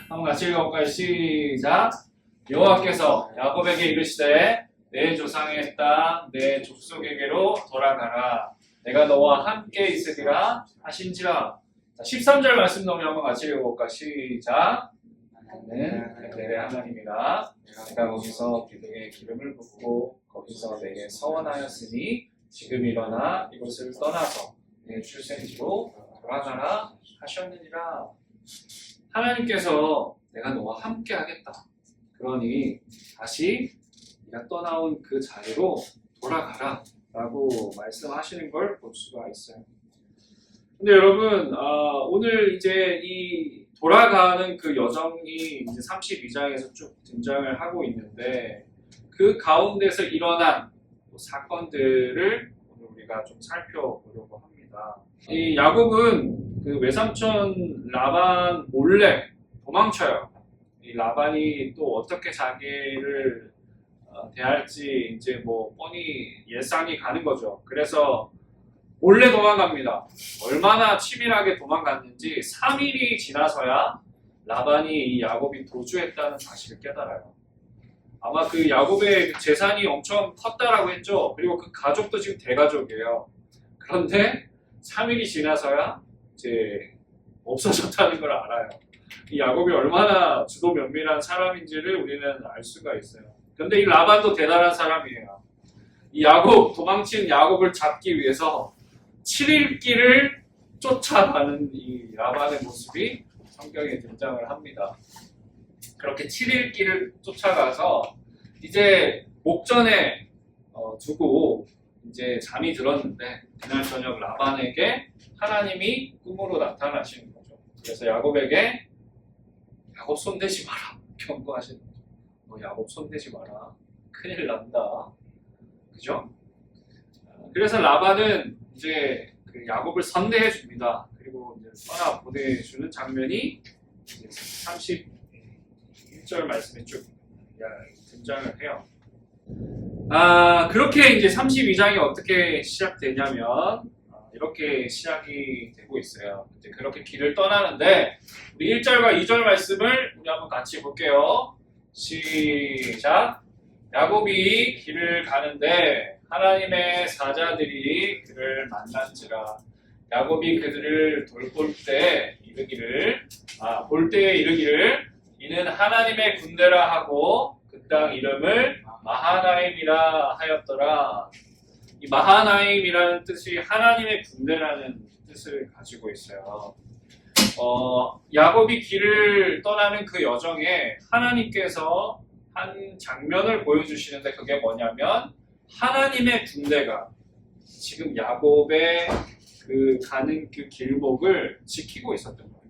한번 같이 읽어볼까요? 시작. 여호와께서 야곱에게 이르시되 내 조상의 땅 내 족속에게로 돌아가라. 내가 너와 함께 있으리라 하신지라. 자, 13절 말씀 넘으면 한번 같이 읽어볼까? 시작. 나는 그들의 하나님이라. 내가 거기서 그들에게 기름을 붓고 거기서 내게 서원하였으니 지금 일어나 이곳을 떠나서 내 출생지로 돌아가라 하셨느니라. 하나님께서 내가 너와 함께 하겠다. 그러니 다시 네가 떠나온 그 자리로 돌아가라 라고 말씀하시는 걸 볼 수가 있어요. 근데 여러분, 오늘 이제 이 돌아가는 그 여정이 이제 32장에서 쭉 등장을 하고 있는데 그 가운데서 일어난 사건들을 오늘 우리가 좀 살펴보려고 합니다. 이 야곱은 그 외삼촌 라반 몰래 도망쳐요. 이 라반이 또 어떻게 자기를 대할지 이제 뭐 뻔히 예상이 가는 거죠. 그래서 몰래 도망갑니다. 얼마나 치밀하게 도망갔는지 3일이 지나서야 라반이 이 야곱이 도주했다는 사실을 깨달아요. 아마 그 야곱의 재산이 엄청 컸다라고 했죠. 그리고 그 가족도 지금 대가족이에요. 그런데 3일이 지나서야 이제 없어졌다는 걸 알아요. 이 야곱이 얼마나 주도 면밀한 사람인지를 우리는 알 수가 있어요. 그런데 이 라반도 대단한 사람이에요. 이 야곱, 도망친 야곱을 잡기 위해서 7일 길을 쫓아가는 이 라반의 모습이 성경에 등장을 합니다. 그렇게 7일 길을 쫓아가서 이제 목전에 두고 이제 잠이 들었는데 그날 저녁 라반에게 하나님이 꿈으로 나타나시는 거죠. 그래서 야곱에게 야곱 손대지 마라 경고하시는 거죠. 너 야곱 손대지 마라. 큰일 난다. 그죠? 그래서 라반은 이제 그 야곱을 선대해 줍니다. 그리고 이제 떠나 보내주는 장면이 이제 31절 말씀에 쭉 등장을 해요. 그렇게 이제 32장이 어떻게 시작되냐면 이렇게 시작이 되고 있어요. 이제 그렇게 길을 떠나는데 우리 1절과 2절 말씀을 우리 한번 같이 볼게요. 시작. 야곱이 길을 가는데 하나님의 사자들이 그를 만난지라. 야곱이 그들을 돌볼 때 이르기를 볼 때에 이르기를 이는 하나님의 군대라 하고 그 땅 이름을 마하나임이라 하였더라. 이 마하나임이라는 뜻이 하나님의 군대라는 뜻을 가지고 있어요. 야곱이 길을 떠나는 그 여정에 하나님께서 한 장면을 보여주시는데 그게 뭐냐면 하나님의 군대가 지금 야곱의 그 가는 그 길목을 지키고 있었던 거예요.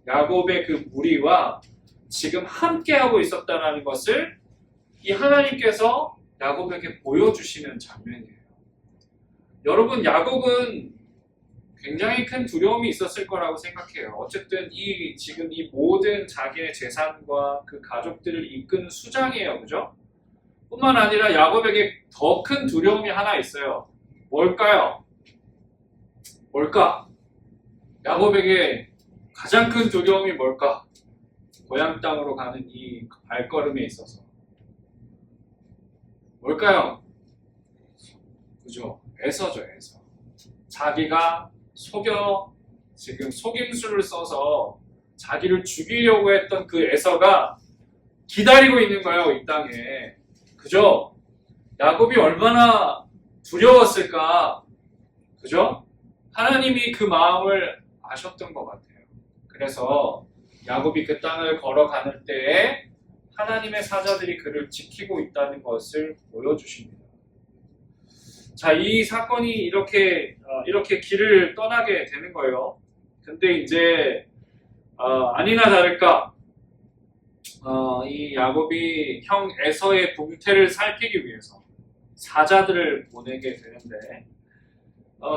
야곱의 그 무리와 지금 함께하고 있었다는 것을 이 하나님께서 야곱에게 보여주시는 장면이에요. 여러분, 야곱은 굉장히 큰 두려움이 있었을 거라고 생각해요. 어쨌든 지금 이 모든 자기의 재산과 그 가족들을 이끄는 수장이에요. 그죠? 뿐만 아니라 야곱에게 더 큰 두려움이 하나 있어요. 뭘까요? 뭘까? 야곱에게 가장 큰 두려움이 뭘까? 고향 땅으로 가는 이 발걸음에 있어서. 뭘까요? 그죠? 에서죠, 에서. 자기가 지금 속임수를 써서 자기를 죽이려고 했던 그 에서가 기다리고 있는 거예요, 이 땅에. 그죠? 야곱이 얼마나 두려웠을까? 그죠? 하나님이 그 마음을 아셨던 것 같아요. 그래서 야곱이 그 땅을 걸어가는 때에 하나님의 사자들이 그를 지키고 있다는 것을 보여주십니다. 자, 이 사건이 이렇게 길을 떠나게 되는 거예요. 근데 이제 아니나 다를까 이 야곱이 형 에서의 동태를 살피기 위해서 사자들을 보내게 되는데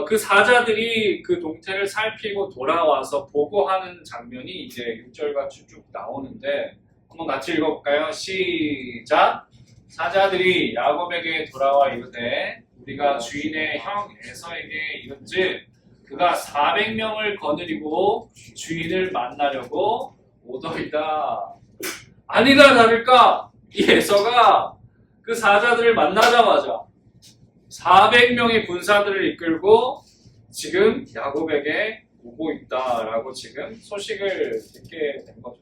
그 사자들이 그 동태를 살피고 돌아와서 보고하는 장면이 이제 6절과 쭉 나오는데 한번 같이 읽어볼까요? 시작! 사자들이 야곱에게 돌아와 이르되 우리가 주인의 형 에서에게 이른즉 그가 400명을 거느리고 주인을 만나려고 오더이다. 아니나 다를까 이 에서가 그 사자들을 만나자마자 400명의 군사들을 이끌고 지금 야곱에게 오고 있다라고 지금 소식을 듣게 된 거죠.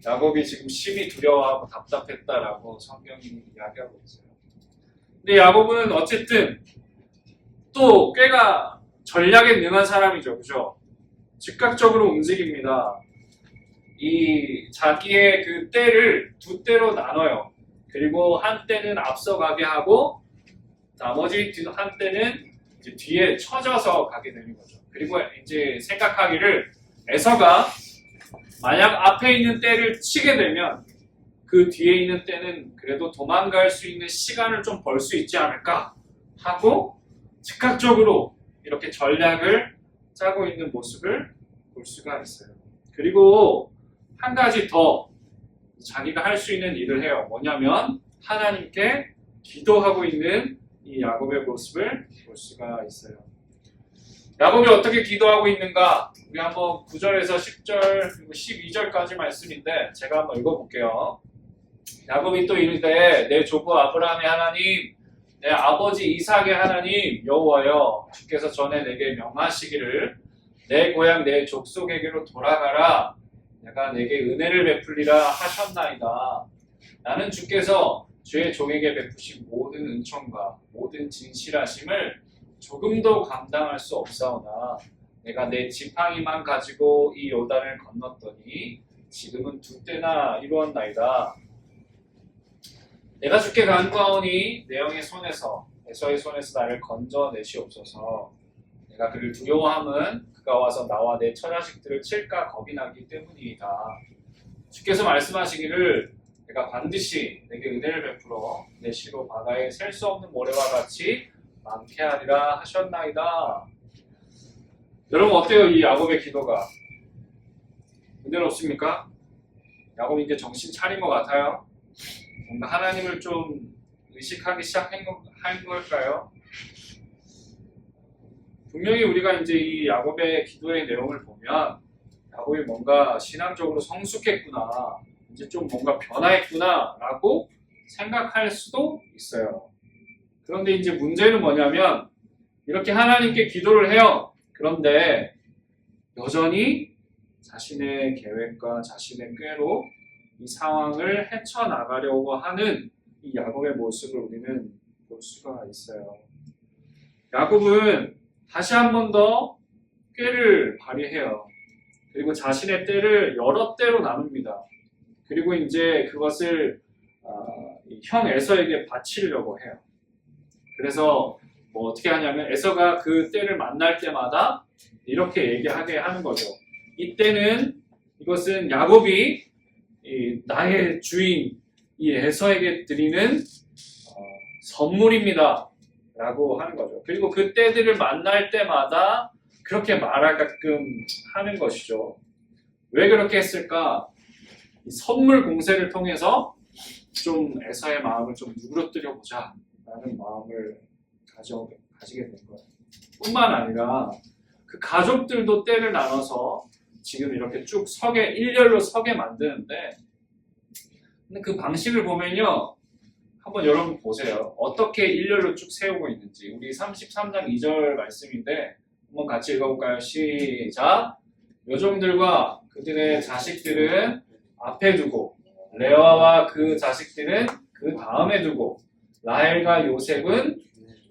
야곱이 지금 심히 두려워하고 답답했다라고 성경이 이야기하고 있어요. 근데 야곱은 어쨌든 또 꽤가 전략에 능한 사람이죠. 그죠? 즉각적으로 움직입니다. 이 자기의 그 떼를 두 떼로 나눠요. 그리고 한 떼는 앞서가게 하고 나머지 한 떼는 이제 뒤에 쳐져서 가게 되는 거죠. 그리고 이제 생각하기를 에서가 만약 앞에 있는 떼를 치게 되면 그 뒤에 있는 떼는 그래도 도망갈 수 있는 시간을 좀 벌 수 있지 않을까 하고 즉각적으로 이렇게 전략을 짜고 있는 모습을 볼 수가 있어요. 그리고 한 가지 더 자기가 할 수 있는 일을 해요. 뭐냐면 하나님께 기도하고 있는 이 야곱의 모습을 볼 수가 있어요. 야곱이 어떻게 기도하고 있는가? 우리 한번 9절에서 10절 그리고 12절까지 말씀인데 제가 한번 읽어볼게요. 야곱이 또 이르되 내 조부 아브라함의 하나님 내 아버지 이삭의 하나님 여호와여 주께서 전에 내게 명하시기를 내 고향 내 족속에게로 돌아가라 내가 내게 은혜를 베풀리라 하셨나이다. 나는 주께서 주의 종에게 베푸신 모든 은총과 모든 진실하심을 조금도 감당할 수 없사오나 내가 내 지팡이만 가지고 이 요단을 건넜더니 지금은 두 때나 이루었나이다. 내가 주께 간구하오니 내 영의 손에서 에서의 손에서 나를 건져내시옵소서. 내가 그를 두려워함은 그가 와서 나와 내 처자식들을 칠까 겁이 나기 때문이다. 주께서 말씀하시기를 내가 반드시 내게 은혜를 베풀어 내 시로 바다에 셀 수 없는 모래와 같이 많게 하리라 하셨나이다. 여러분 어때요? 이 야곱의 기도가 은혜롭습니까? 야곱이 이제 정신 차린 것 같아요. 뭔가 하나님을 좀 의식하기 시작한 걸까요? 분명히 우리가 이제 이 야곱의 기도의 내용을 보면 야곱이 뭔가 신앙적으로 성숙했구나, 이제 좀 뭔가 변화했구나 라고 생각할 수도 있어요. 그런데 이제 문제는 뭐냐면 이렇게 하나님께 기도를 해요. 그런데 여전히 자신의 계획과 자신의 꾀로 이 상황을 헤쳐나가려고 하는 이 야곱의 모습을 우리는 볼 수가 있어요. 야곱은 다시 한 번 더 꾀를 발휘해요. 그리고 자신의 때를 여러 때로 나눕니다. 그리고 이제 그것을 형 에서에게 바치려고 해요. 그래서 뭐 어떻게 하냐면 에서가 그 때를 만날 때마다 이렇게 얘기하게 하는 거죠. 이때는 이것은 야곱이 나의 주인 이 에서에게 드리는 선물입니다 라고 하는 거죠. 그리고 그 때들을 만날 때마다 그렇게 말하게끔 하는 것이죠. 왜 그렇게 했을까? 이 선물 공세를 통해서 좀 에서의 마음을 좀 누그러뜨려 보자 라는 마음을 가지게 된 거예요. 뿐만 아니라 그 가족들도 때를 나눠서 지금 이렇게 쭉 일렬로 서게 만드는데, 근데 그 방식을 보면요, 한번 여러분 보세요. 어떻게 일렬로 쭉 세우고 있는지. 우리 33장 2절 말씀인데 한번 같이 읽어볼까요? 시작! 요종들과 그들의 자식들은 앞에 두고 레아와 그 자식들은 그 다음에 두고 라헬과 요셉은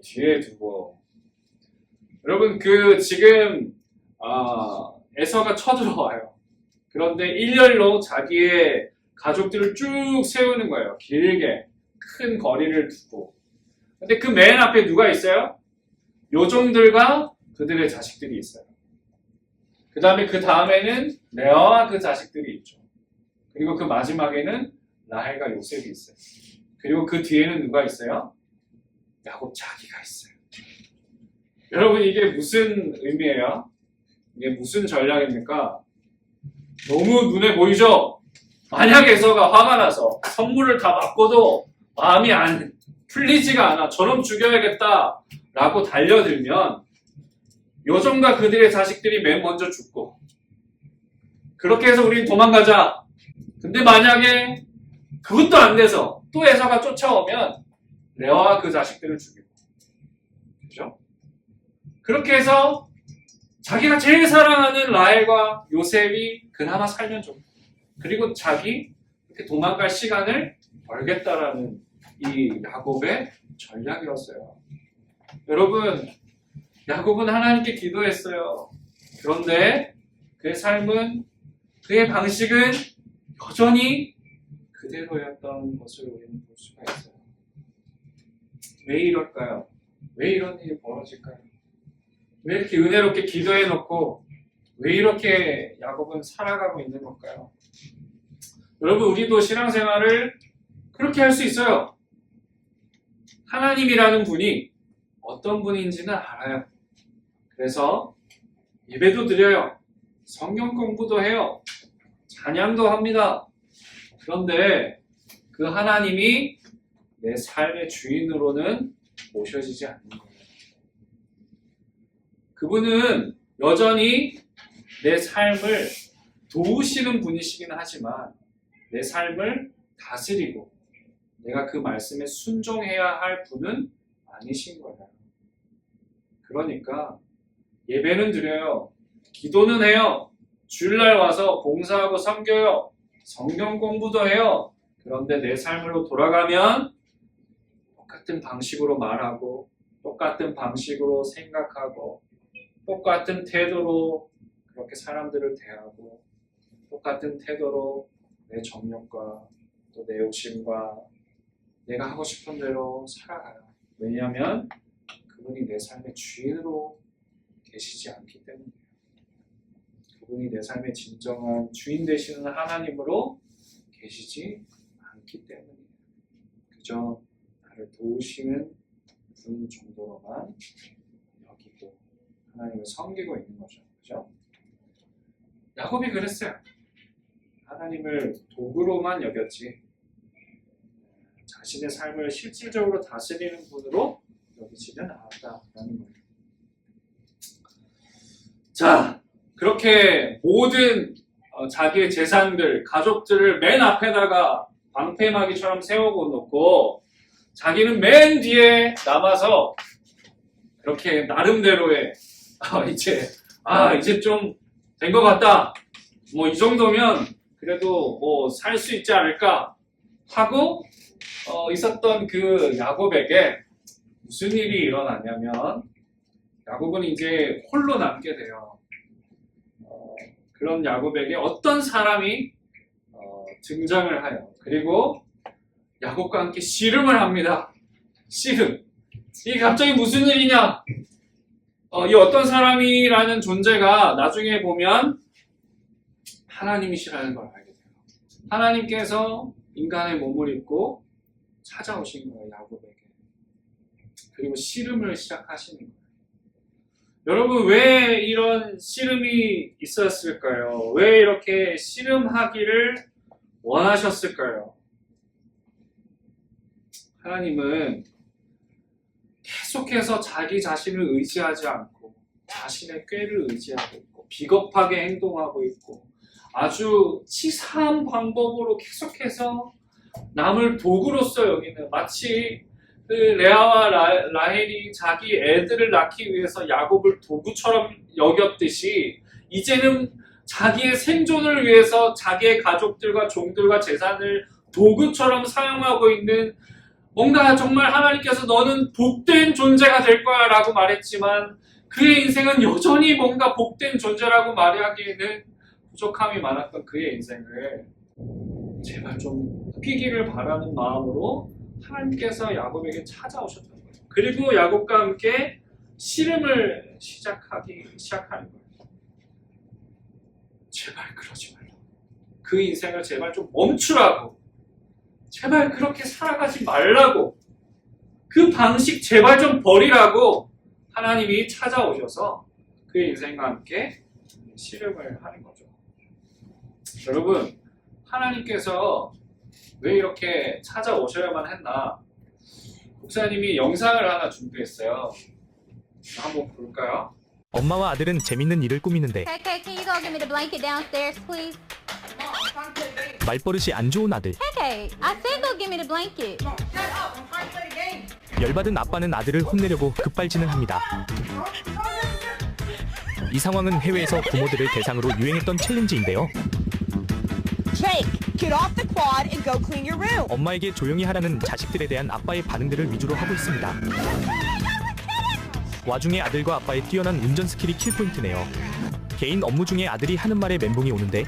뒤에 두고. 여러분 지금 에서가 쳐들어와요. 그런데 일렬로 자기의 가족들을 쭉 세우는 거예요. 길게 큰 거리를 두고. 근데 그 맨 앞에 누가 있어요? 요종들과 그들의 자식들이 있어요. 그 다음에는 레아와 그 자식들이 있죠. 그리고 그 마지막에는 라헬과 요셉이 있어요. 그리고 그 뒤에는 누가 있어요? 야곱 자기가 있어요. 여러분 이게 무슨 의미예요? 이게 무슨 전략입니까? 너무 눈에 보이죠? 만약 에서가 화가 나서 선물을 다 받고도 마음이 안 풀리지가 않아. 저놈 죽여야겠다 라고 달려들면 요종과 그들의 자식들이 맨 먼저 죽고, 그렇게 해서 우린 도망가자. 근데 만약에 그것도 안 돼서 또 에서가 쫓아오면 레아와 그 자식들을 죽이고, 그죠? 그렇게 해서 자기가 제일 사랑하는 라헬과 요셉이 그나마 살면 좋고, 그리고 자기 이렇게 도망갈 시간을 벌겠다라는 이 야곱의 전략이었어요. 여러분, 야곱은 하나님께 기도했어요. 그런데 그의 삶은, 그의 방식은 여전히 그대로였던 것을 우리는 볼 수가 있어요. 왜 이럴까요? 왜 이런 일이 벌어질까요? 왜 이렇게 은혜롭게 기도해놓고 왜 이렇게 야곱은 살아가고 있는 걸까요? 여러분, 우리도 신앙생활을 그렇게 할 수 있어요. 하나님이라는 분이 어떤 분인지는 알아요. 그래서 예배도 드려요. 성경 공부도 해요. 찬양도 합니다. 그런데 그 하나님이 내 삶의 주인으로는 모셔지지 않는 거예요. 그분은 여전히 내 삶을 도우시는 분이시긴 하지만 내 삶을 다스리고 내가 그 말씀에 순종해야 할 분은 아니신 거예요. 그러니까 예배는 드려요. 기도는 해요. 주일날 와서 봉사하고 섬겨요. 성경 공부도 해요. 그런데 내 삶으로 돌아가면 똑같은 방식으로 말하고 똑같은 방식으로 생각하고 똑같은 태도로 그렇게 사람들을 대하고 똑같은 태도로 내 정욕과 또 내 욕심과 내가 하고 싶은 대로 살아가요. 왜냐하면 그분이 내 삶의 주인으로 계시지 않기 때문이에요. 그분이 내 삶의 진정한 주인 되시는 하나님으로 계시지 않기 때문이에요. 그저 나를 도우시는 분 정도로만 여기고 하나님을 섬기고 있는 거죠. 그죠? 야곱이 그랬어요. 하나님을 도구로만 여겼지 자신의 삶을 실질적으로 다스리는 분으로 여기지는 않았다라는 거예요. 자, 그렇게 모든 자기의 재산들, 가족들을 맨 앞에다가 방패막이처럼 세우고 놓고 자기는 맨 뒤에 남아서 그렇게 나름대로의 이제 좀 된 것 같다. 뭐 이 정도면 그래도 뭐 살 수 있지 않을까 하고 있었던 그 야곱에게 무슨 일이 일어나냐면 야곱은 이제 홀로 남게 돼요. 그런 야곱에게 어떤 사람이 등장을 하여 그리고 야곱과 함께 씨름을 합니다. 씨름. 이게 갑자기 무슨 일이냐? 이 어떤 사람이라는 존재가 나중에 보면 하나님이시라는 걸 알게 돼요. 하나님께서 인간의 몸을 입고 찾아오신 거예요, 야곱에게. 그리고 씨름을 시작하시는 거예요. 여러분, 왜 이런 씨름이 있었을까요? 왜 이렇게 씨름하기를 원하셨을까요? 하나님은 계속해서 자기 자신을 의지하지 않고 자신의 꾀를 의지하고 있고 비겁하게 행동하고 있고 아주 치사한 방법으로 계속해서 남을 도구로서 여기는 마치 그 레아와 라헬이 자기 애들을 낳기 위해서 야곱을 도구처럼 여겼듯이 이제는 자기의 생존을 위해서 자기의 가족들과 종들과 재산을 도구처럼 사용하고 있는 뭔가 정말 하나님께서 너는 복된 존재가 될 거야 라고 말했지만 그의 인생은 여전히 뭔가 복된 존재라고 말하기에는 부족함이 많았던 그의 인생을 제발 좀 바뀌기를 바라는 마음으로 하나님께서 야곱에게 찾아오셨던 거예요. 그리고 야곱과 함께 씨름을 시작하는 거예요. 제발 그러지 말라고. 그 인생을 제발 좀 멈추라고. 제발 그렇게 살아가지 말라고. 그 방식 제발 좀 버리라고 하나님이 찾아오셔서 그의 인생과 함께 씨름을 하는 거죠. 여러분, 하나님께서 왜 이렇게 찾아오셔야만 했나? 목사님이 영상을 하나 준비했어요. 한번 볼까요? 엄마와 아들은 재밌는 일을 꾸미는데 KK, can you go get me the blanket downstairs, please? 말버릇이 안 좋은 아들. KK, I said go get me the blanket. 열받은 아빠는 아들을 혼내려고 급발진을 합니다. 이 상황은 해외에서 부모들을 대상으로 유행했던 챌린지인데요. Jake, get off the quad and go clean your room. 엄마에게 조용히 하라는 자식들에 대한 아빠의 반응들을 위주로 하고 있습니다. 와중에 아들과 아빠의 뛰어난 운전 스킬이 킬포인트네요. 개인 업무 중에 아들이 하는 말에 멘붕이 오는데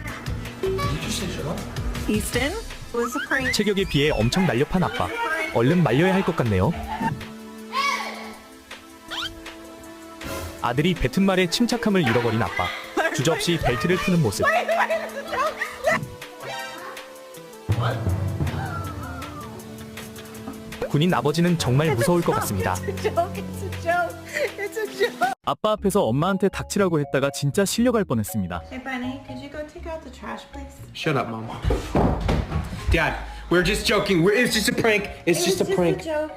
Easton, was a prank. 체격에 비해 엄청 날렵한 아빠. 얼른 말려야 할 것 같네요. 아들이 뱉은 말에 침착함을 잃어버린 아빠. 주저없이 벨트를 푸는 모습. 군인 아버지는 정말 무서울 것 같습니다. It's a joke. It's a joke. It's a joke. 아빠 앞에서 엄마한테 닥치라고 했다가 진짜 실려갈 뻔했습니다. Hey, Bunny, could you go take out the trash, please? Shut up, Mama. Dad, we're just joking. It's just a prank. It's just a prank. joke.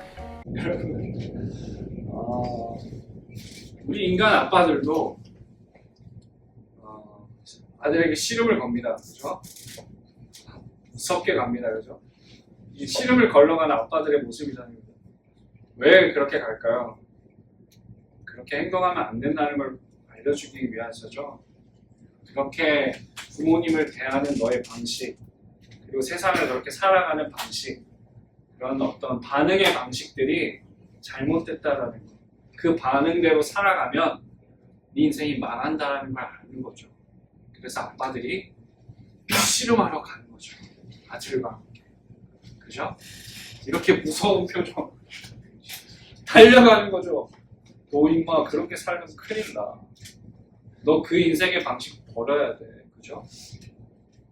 우리 인간 아빠들도 아들에게 씨름을 겁니다. 그죠? 무섭게 갑니다. 그죠? 이 씨름을 걸러가는 아빠들의 모습이잖아요. 왜 그렇게 갈까요? 그렇게 행동하면 안 된다는 걸 알려주기 위해서죠. 그렇게 부모님을 대하는 너의 방식, 그리고 세상을 그렇게 살아가는 방식, 그런 어떤 반응의 방식들이 잘못됐다라는 거. 그 반응대로 살아가면 네 인생이 망한다는 걸 아는 거죠. 그래서 아빠들이 씨름하러 가는 거죠. 아들과 함께. 그죠? 이렇게 무서운 표정. 달려가는 거죠. 너 임마 그렇게 살면 큰일 나. 너 그 인생의 방식 버려야 돼. 그죠?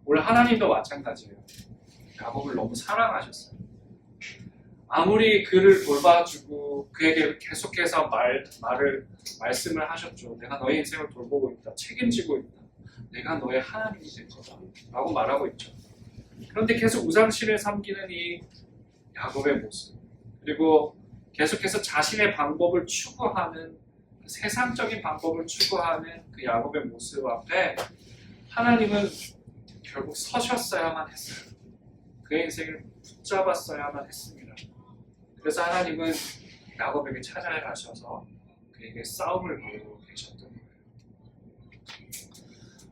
오늘 하나님도 마찬가지예요. 야곱을 너무 사랑하셨어요. 아무리 그를 돌봐주고 그에게 계속해서 말씀을 하셨죠. 내가 너의 인생을 돌보고 있다. 책임지고 있다. 내가 너의 하나님이 될 거다. 라고 말하고 있죠. 그런데 계속 우상신을 섬기는 이 야곱의 모습, 그리고 계속해서 자신의 방법을 추구하는, 세상적인 방법을 추구하는 그 야곱의 모습 앞에 하나님은 결국 서셨어야만 했어요. 그의 인생을 붙잡았어야만 했습니다. 그래서 하나님은 야곱에게 찾아가셔서 그에게 싸움을 걸고 계셨던 거예요.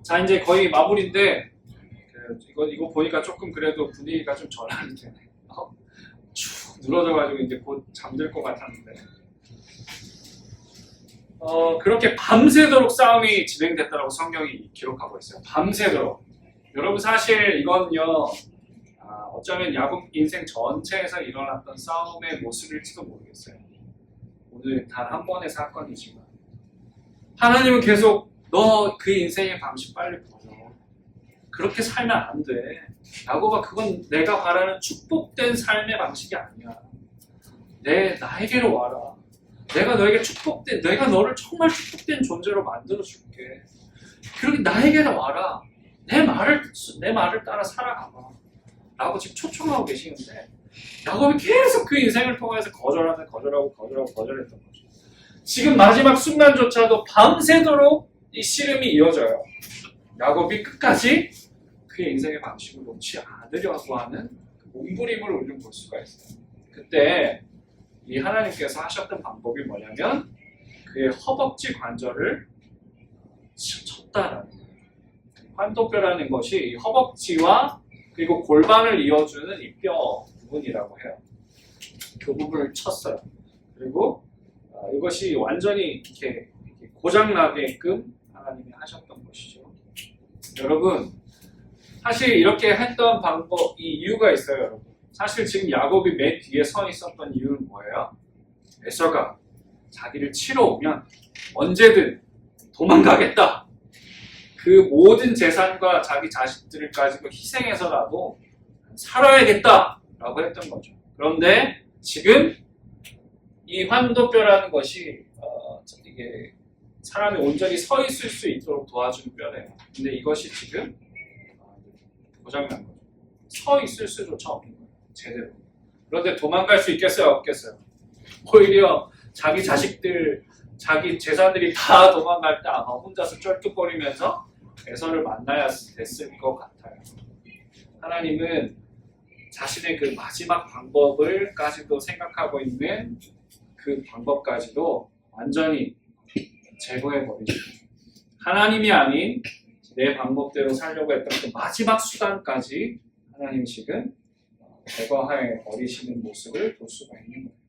자, 이제 거의 마무리인데 이거 보니까 조금 그래도 분위기가 좀 전환이 되네. 쭉 늘어져가지고 이제 곧 잠들 것 같았는데 그렇게 밤새도록 싸움이 진행됐다고 성경이 기록하고 있어요. 밤새도록. 여러분 사실 이건요 어쩌면 야곱 인생 전체에서 일어났던 싸움의 모습일지도 모르겠어요. 오늘 단 한 번의 사건이지만 하나님은 계속 너 그 인생의 방식 빨리 버려. 그렇게 살면 안 돼. 야곱아, 그건 내가 바라는 축복된 삶의 방식이 아니야. 나에게로 와라. 내가 너에게 내가 너를 정말 축복된 존재로 만들어줄게. 그렇게 나에게로 와라. 내 말을 따라 살아가봐. 라고 지금 초청하고 계시는데 야곱이 계속 그 인생을 통해서 거절하고 거절했던 거죠. 지금 마지막 순간조차도 밤새도록 이 씨름이 이어져요. 야곱이 끝까지 그의 인생의 방식을 놓지 않으려고 하는 그 몸부림을 우리는 볼 수가 있어요. 그때 이 하나님께서 하셨던 방법이 뭐냐면 그의 허벅지 관절을 쳤다라는 거예요. 환도뼈라는 것이 이 허벅지와 그리고 골반을 이어주는 이 뼈 부분이라고 해요. 그 부분을 쳤어요. 그리고 이것이 완전히 이렇게 고장나게끔 하나님이 하셨던 것이죠. 여러분, 사실 이렇게 했던 이 이유가 있어요. 여러분. 사실 지금 야곱이 맨 뒤에 서 있었던 이유는 뭐예요? 에서가 자기를 치러 오면 언제든 도망가겠다. 그 모든 재산과 자기 자식들을 가지고 희생해서라도 살아야겠다라고 했던 거죠. 그런데 지금 이 환도뼈라는 것이 이게 사람이 온전히 서 있을 수 있도록 도와주는 뼈래요. 근데 이것이 지금 고장난 거죠. 서 있을 수조차 없는 거예요. 제대로. 그런데 도망갈 수 있겠어요? 없겠어요? 오히려 자기 자식들 자기 제자들이 다 도망갈 때 아마 혼자서 쩔뚝거리면서 에서를 만나야 됐을 것 같아요. 하나님은 자신의 그 마지막 방법을까지도 생각하고 있는 그 방법까지도 완전히 제거해버리죠. 하나님이 아닌 내 방법대로 살려고 했던 그 마지막 수단까지 하나님이 지금 제거해 버리시는 모습을 볼 수가 있는 거예요.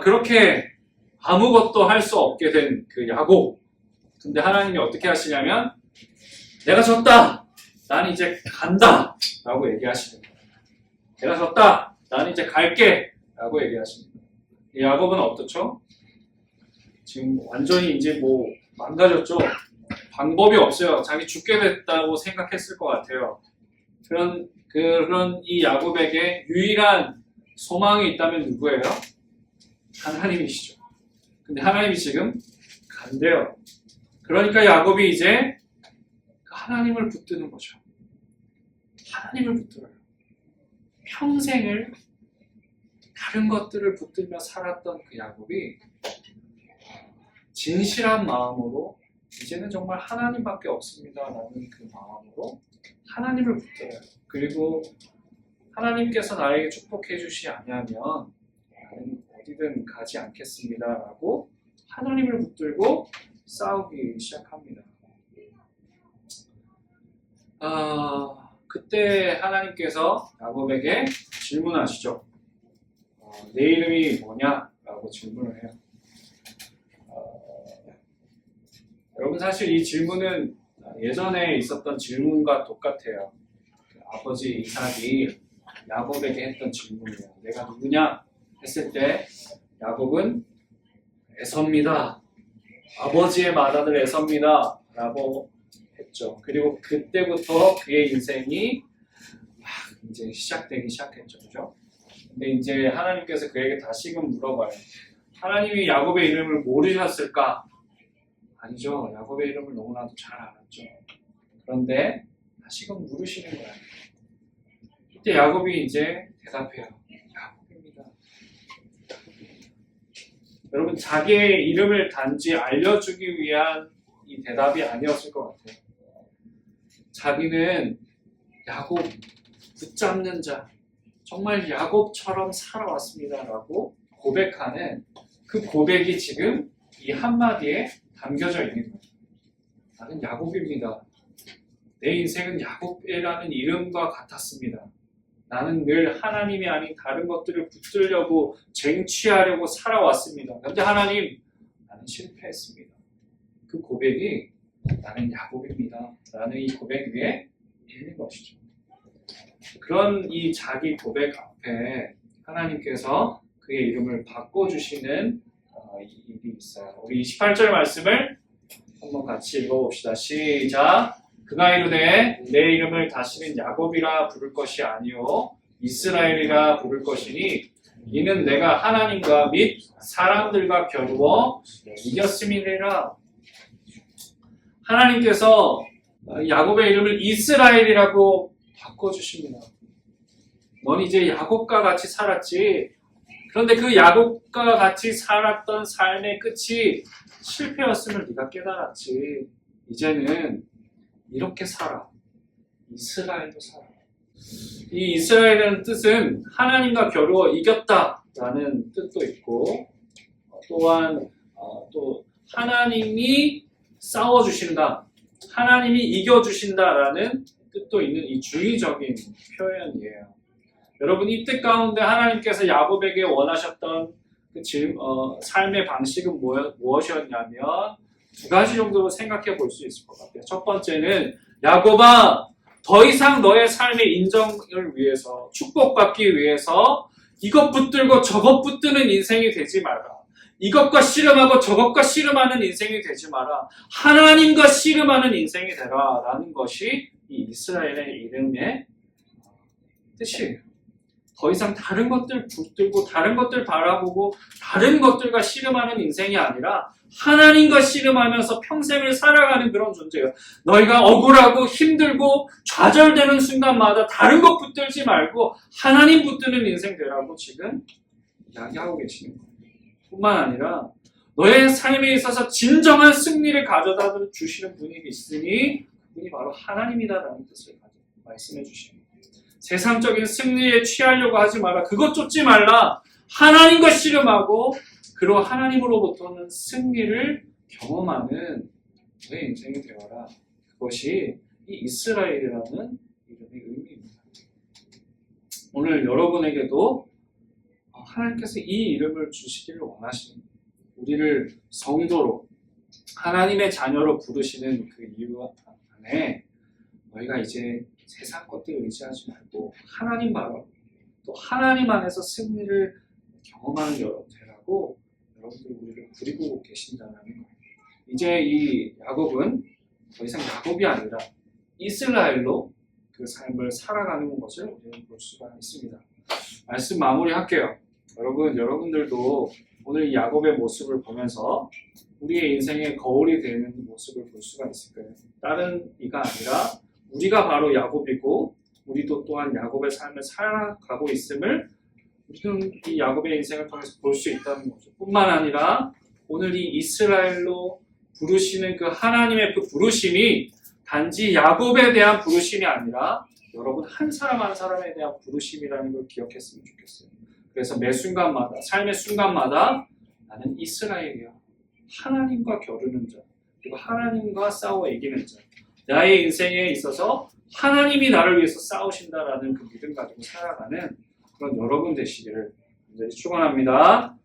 그렇게 아무것도 할 수 없게 된 그 야곱. 근데 하나님이 어떻게 하시냐면 내가 졌다. 난 이제 간다. 라고 얘기하시는 거예요. 내가 졌다. 난 이제 갈게. 라고 얘기하시는 거예요. 야곱은 어떻죠? 지금 완전히 이제 뭐 망가졌죠. 방법이 없어요. 자기 죽게 됐다고 생각했을 것 같아요. 그런 이 야곱에게 유일한 소망이 있다면 누구예요? 하나님이시죠. 근데 하나님이 지금 간대요. 그러니까 야곱이 이제 하나님을 붙드는 거죠. 하나님을 붙들어요. 평생을 다른 것들을 붙들며 살았던 그 야곱이 진실한 마음으로 이제는 정말 하나님밖에 없습니다 라는 그 마음으로 하나님을 붙들어요. 그리고 하나님께서 나에게 축복해 주시 아니하면 나는 어디든 가지 않겠습니다 라고 하나님을 붙들고 싸우기 시작합니다. 그때 하나님께서 야곱에게 질문하시죠. 내 이름이 뭐냐? 라고 질문을 해요. 여러분 사실 이 질문은 예전에 있었던 질문과 똑같아요. 아버지 이삭이 야곱에게 했던 질문이에요. 내가 누구냐? 했을 때 야곱은 에서입니다. 아버지의 맏아들 에서입니다. 라고 했죠. 그리고 그때부터 그의 인생이 이제 시작되기 시작했죠. 그죠? 근데 이제 하나님께서 그에게 다시금 물어봐요. 하나님이 야곱의 이름을 모르셨을까? 아니죠. 야곱의 이름을 너무나도 잘 알았죠. 그런데 다시금 물으시는 거예요. 이때 야곱이 이제 대답해요. 야곱입니다. 여러분 자기의 이름을 단지 알려주기 위한 이 대답이 아니었을 것 같아요. 자기는 야곱 붙잡는 자, 정말 야곱처럼 살아왔습니다 라고 고백하는 그 고백이 지금 이 한마디에 담겨져 있는 거예요. 나는 야곱입니다. 내 인생은 야곱이라는 이름과 같았습니다. 나는 늘 하나님이 아닌 다른 것들을 붙들려고 쟁취하려고 살아왔습니다. 그런데 하나님, 나는 실패했습니다. 그 고백이 나는 야곱입니다. 라는 이 고백 위에 있는 것이죠. 그런 이 자기 고백 앞에 하나님께서 그의 이름을 바꿔주시는 일이 있어요. 우리 28절 말씀을 한번 같이 읽어봅시다. 시작! 그가 이르되 내 이름을 다시는 야곱이라 부를 것이 아니요 이스라엘이라 부를 것이니 이는 내가 하나님과 및 사람들과 겨루어 이겼음이니라. 하나님께서 야곱의 이름을 이스라엘이라고 바꿔주십니다. 넌 이제 야곱과 같이 살았지. 그런데 그 야곱과 같이 살았던 삶의 끝이 실패였음을 네가 깨달았지. 이제는 이렇게 살아. 이스라엘로 살아. 이 이스라엘이라는 뜻은 하나님과 겨루어 이겼다라는 뜻도 있고 또한 또 하나님이 싸워주신다. 하나님이 이겨주신다라는 뜻도 있는 이 중의적인 표현이에요. 여러분 이 뜻 가운데 하나님께서 야곱에게 원하셨던 그 삶의 방식은 무엇이었냐면 두 가지 정도로 생각해 볼 수 있을 것 같아요. 첫 번째는 야곱아 더 이상 너의 삶의 인정을 위해서 축복받기 위해서 이것 붙들고 저것 붙드는 인생이 되지 마라. 이것과 씨름하고 저것과 씨름하는 인생이 되지 마라. 하나님과 씨름하는 인생이 되라 라는 것이 이 이스라엘의 이름의 뜻이에요. 더 이상 다른 것들 붙들고 다른 것들 바라보고 다른 것들과 씨름하는 인생이 아니라 하나님과 씨름하면서 평생을 살아가는 그런 존재예요. 너희가 억울하고 힘들고 좌절되는 순간마다 다른 것 붙들지 말고 하나님 붙드는 인생 되라고 지금 이야기하고 계시는 거예요. 뿐만 아니라 너의 삶에 있어서 진정한 승리를 가져다 주시는 분이 있으니 그분이 바로 하나님이다라는 뜻을 말씀해 주십니다. 세상적인 승리에 취하려고 하지 마라. 그것 쫓지 말라. 하나님과 씨름하고 그로 하나님으로부터는 승리를 경험하는 너의 인생이 되어라. 그것이 이 이스라엘이라는 이름의 의미입니다. 오늘 여러분에게도 하나님께서 이 이름을 주시기를 원하십니다. 우리를 성도로 하나님의 자녀로 부르시는 그 이유 안에 너희가 이제 세상 것들을 의지하지 말고 하나님 바로 또 하나님 안에서 승리를 경험하는 여러분 되라고 여러분들 우리를 부리고 계신다는 거예요. 이제 이 야곱은 더 이상 야곱이 아니라 이스라엘로 그 삶을 살아가는 것을 우리는 볼 수가 있습니다. 말씀 마무리할게요. 여러분들도 오늘 이 야곱의 모습을 보면서 우리의 인생의 거울이 되는 모습을 볼 수가 있을 거예요. 다른 이가 아니라 우리가 바로 야곱이고 우리도 또한 야곱의 삶을 살아가고 있음을 우리는 이 야곱의 인생을 통해서 볼 수 있다는 거죠. 뿐만 아니라 오늘 이 이스라엘로 부르시는 그 하나님의 그 부르심이 단지 야곱에 대한 부르심이 아니라 여러분 한 사람 한 사람에 대한 부르심이라는 걸 기억했으면 좋겠어요. 그래서 매 순간마다 삶의 순간마다 나는 이스라엘이야. 하나님과 겨루는 자 그리고 하나님과 싸워 이기는 자 나의 인생에 있어서 하나님이 나를 위해서 싸우신다라는 그 믿음 가지고 살아가는 그런 여러분 되시기를 간절히 축원합니다.